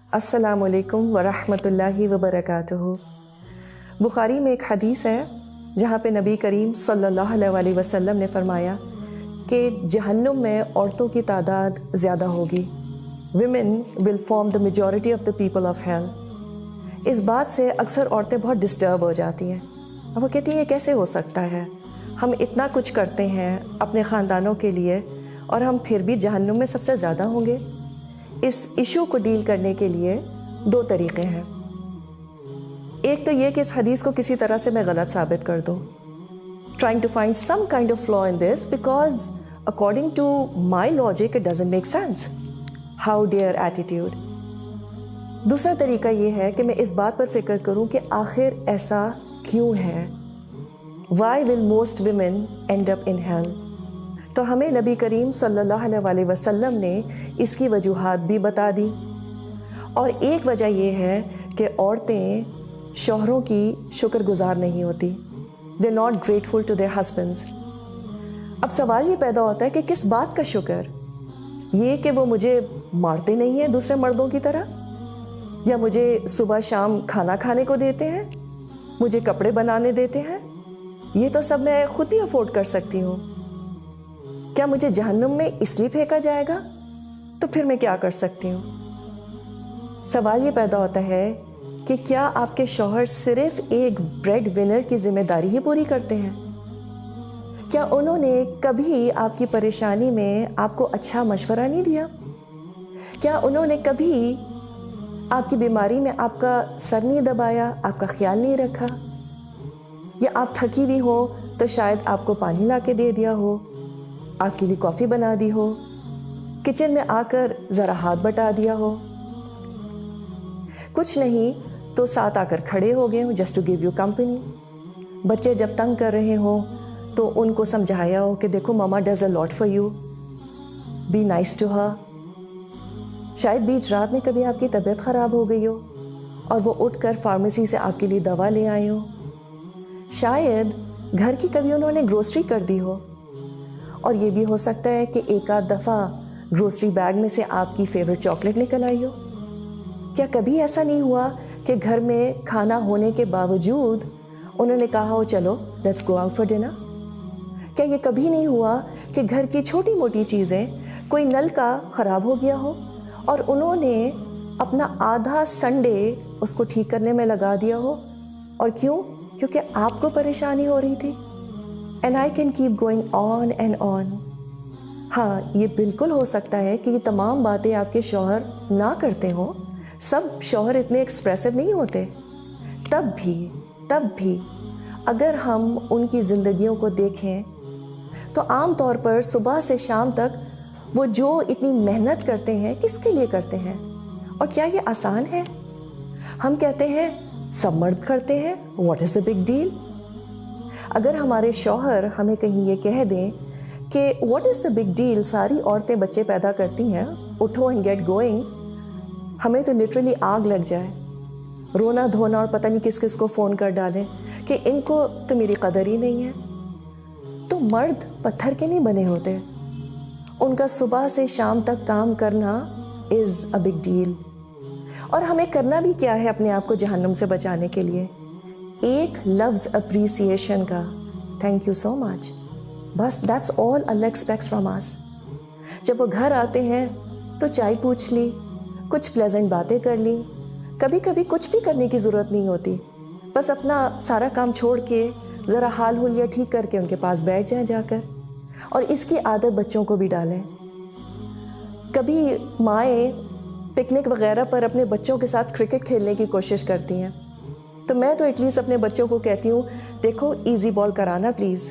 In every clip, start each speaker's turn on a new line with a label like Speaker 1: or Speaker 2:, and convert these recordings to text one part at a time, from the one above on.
Speaker 1: अस्सलाम वालेकुम वरहमतुल्लाहि वबरकातुहू। बुखारी में एक हदीस है जहाँ पे नबी करीम सल्लल्लाहु अलैहि वसल्लम ने फरमाया कि जहन्नुम में औरतों की तादाद ज़्यादा होगी। Women will form the majority of the people of hell. इस बात से अक्सर औरतें बहुत डिस्टर्ब हो जाती हैं। अब वो कहती हैं ये कैसे हो सकता है, हम इतना कुछ करते हैं अपने ख़ानदानों के लिए और हम फिर भी जहन्नुम में सबसे ज़्यादा होंगे। इस इशू को डील करने के लिए दो तरीक़े हैं। एक तो ये कि इस हदीस को किसी तरह से मैं गलत साबित कर दूँ, trying to find some kind of flaw in this because according to my logic it doesn't make sense. How dare attitude. दूसरा तरीका ये है कि मैं इस बात पर फिक्र करूँ कि आखिर ऐसा क्यों है। Why will most women end up in hell? तो हमें नबी करीम सल्लल्लाहु अलैहि वसल्लम ने इसकी वजूहात भी बता दी। और एक वजह यह है कि औरतें शौहरों की शुक्रगुजार नहीं होती। They not grateful to their husbands. अब सवाल ये पैदा होता है कि किस बात का शुक्र, ये कि वो मुझे मारते नहीं हैं दूसरे मर्दों की तरह, या मुझे सुबह शाम खाना खाने को देते हैं, मुझे कपड़े बनाने देते हैं, ये तो सब मैं खुद भी अफोर्ड कर सकती हूँ। क्या मुझे जहन्नुम में इसलिए फेंका जाएगा? तो फिर मैं क्या कर सकती हूँ। सवाल ये पैदा होता है कि क्या आपके शौहर सिर्फ एक ब्रेड विनर की जिम्मेदारी ही पूरी करते हैं? क्या उन्होंने कभी आपकी परेशानी में आपको अच्छा मशवरा नहीं दिया? क्या उन्होंने कभी आपकी बीमारी में आपका सर नहीं दबाया, आपका ख्याल नहीं रखा? या आप थकी भी हो तो शायद आपको पानी ला के दे दिया हो, आपके लिए कॉफ़ी बना दी हो, किचन में आकर ज़रा हाथ बटा दिया हो, कुछ नहीं तो साथ आकर खड़े हो गए हो just to give you company. बच्चे जब तंग कर रहे हो तो उनको समझाया हो कि देखो मामा does a lot for you, be nice to her. शायद बीच रात में कभी आपकी तबीयत ख़राब हो गई हो और वो उठकर फार्मेसी से आपके लिए दवा ले आए हो। शायद घर की कभी उन्होंने ग्रोसरी कर दी हो, और ये भी हो सकता है कि एक आध दफ़ा ग्रोसरी बैग में से आपकी फेवरेट चॉकलेट निकल आई हो। क्या कभी ऐसा नहीं हुआ कि घर में खाना होने के बावजूद उन्होंने कहा हो चलो let's go out for dinner? क्या ये कभी नहीं हुआ कि घर की छोटी मोटी चीज़ें, कोई नल का ख़राब हो गया हो और उन्होंने अपना आधा संडे उसको ठीक करने में लगा दिया हो? और क्यों? क्योंकि आपको परेशानी हो रही थी। And I can keep going on and on. हाँ, ये बिल्कुल हो सकता है कि ये तमाम बातें आपके शौहर ना करते हों। सब शौहर इतने एक्सप्रेसिव नहीं होते। तब भी अगर हम उनकी ज़िंदगियों को देखें तो आम तौर पर सुबह से शाम तक वो जो इतनी मेहनत करते हैं, किसके लिए करते हैं? और क्या ये आसान है? हम कहते हैं सब मर्द करते हैं, what is the big deal? अगर हमारे शौहर हमें कहीं ये कह दें कि what is the big deal, सारी औरतें बच्चे पैदा करती हैं, उठो एंड गेट गोइंग, हमें तो लिटरली आग लग जाए, रोना धोना और पता नहीं किस किस को फ़ोन कर डालें कि इनको तो मेरी कदर ही नहीं है। तो मर्द पत्थर के नहीं बने होते, उनका सुबह से शाम तक काम करना इज़ अ बिग डील। और हमें करना भी क्या है अपने आप को जहन्नुम से बचाने के लिए? एक लफ्ज़ अप्रिसिएशन का, थैंक यू सो मच, बस that's all Allah aspects from us. जब वो घर आते हैं तो चाय पूछ ली, कुछ प्लेजेंट बातें कर ली, कभी कभी कुछ भी करने की ज़रूरत नहीं होती, बस अपना सारा काम छोड़ के ज़रा हाल हुलिया ठीक करके उनके पास बैठ जाएं जाकर। और इसकी आदत बच्चों को भी डालें। कभी माएँ पिकनिक वगैरह पर अपने बच्चों के साथ क्रिकेट खेलने की कोशिश करती हैं, तो मैं तो एटलीस्ट अपने बच्चों को कहती हूँ देखो इजी बॉल कराना प्लीज़।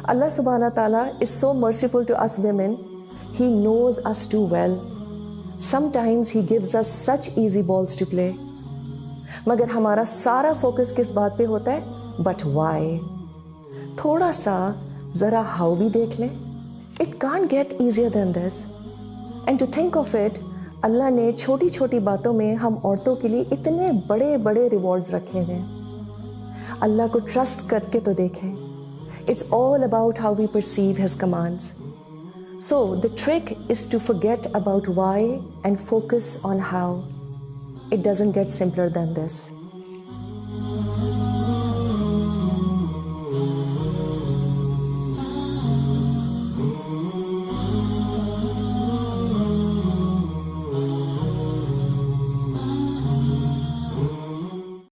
Speaker 1: अल्लाह सुब्हाना ताला is so merciful to us women. He knows us too well. Sometimes he gives us such easy balls to play. मगर हमारा सारा फोकस किस बात पे होता है? But why? थोड़ा सा ज़रा हाउ भी देख लें। It can't get easier than this. And to think of it, अल्लाह ने छोटी छोटी बातों में हम औरतों के लिए इतने बड़े बड़े रिवॉर्ड्स रखे हैं। अल्लाह को ट्रस्ट करके तो देखें। It's all about how we perceive his commands. So the trick is to forget about why and focus on how. It doesn't get simpler than this.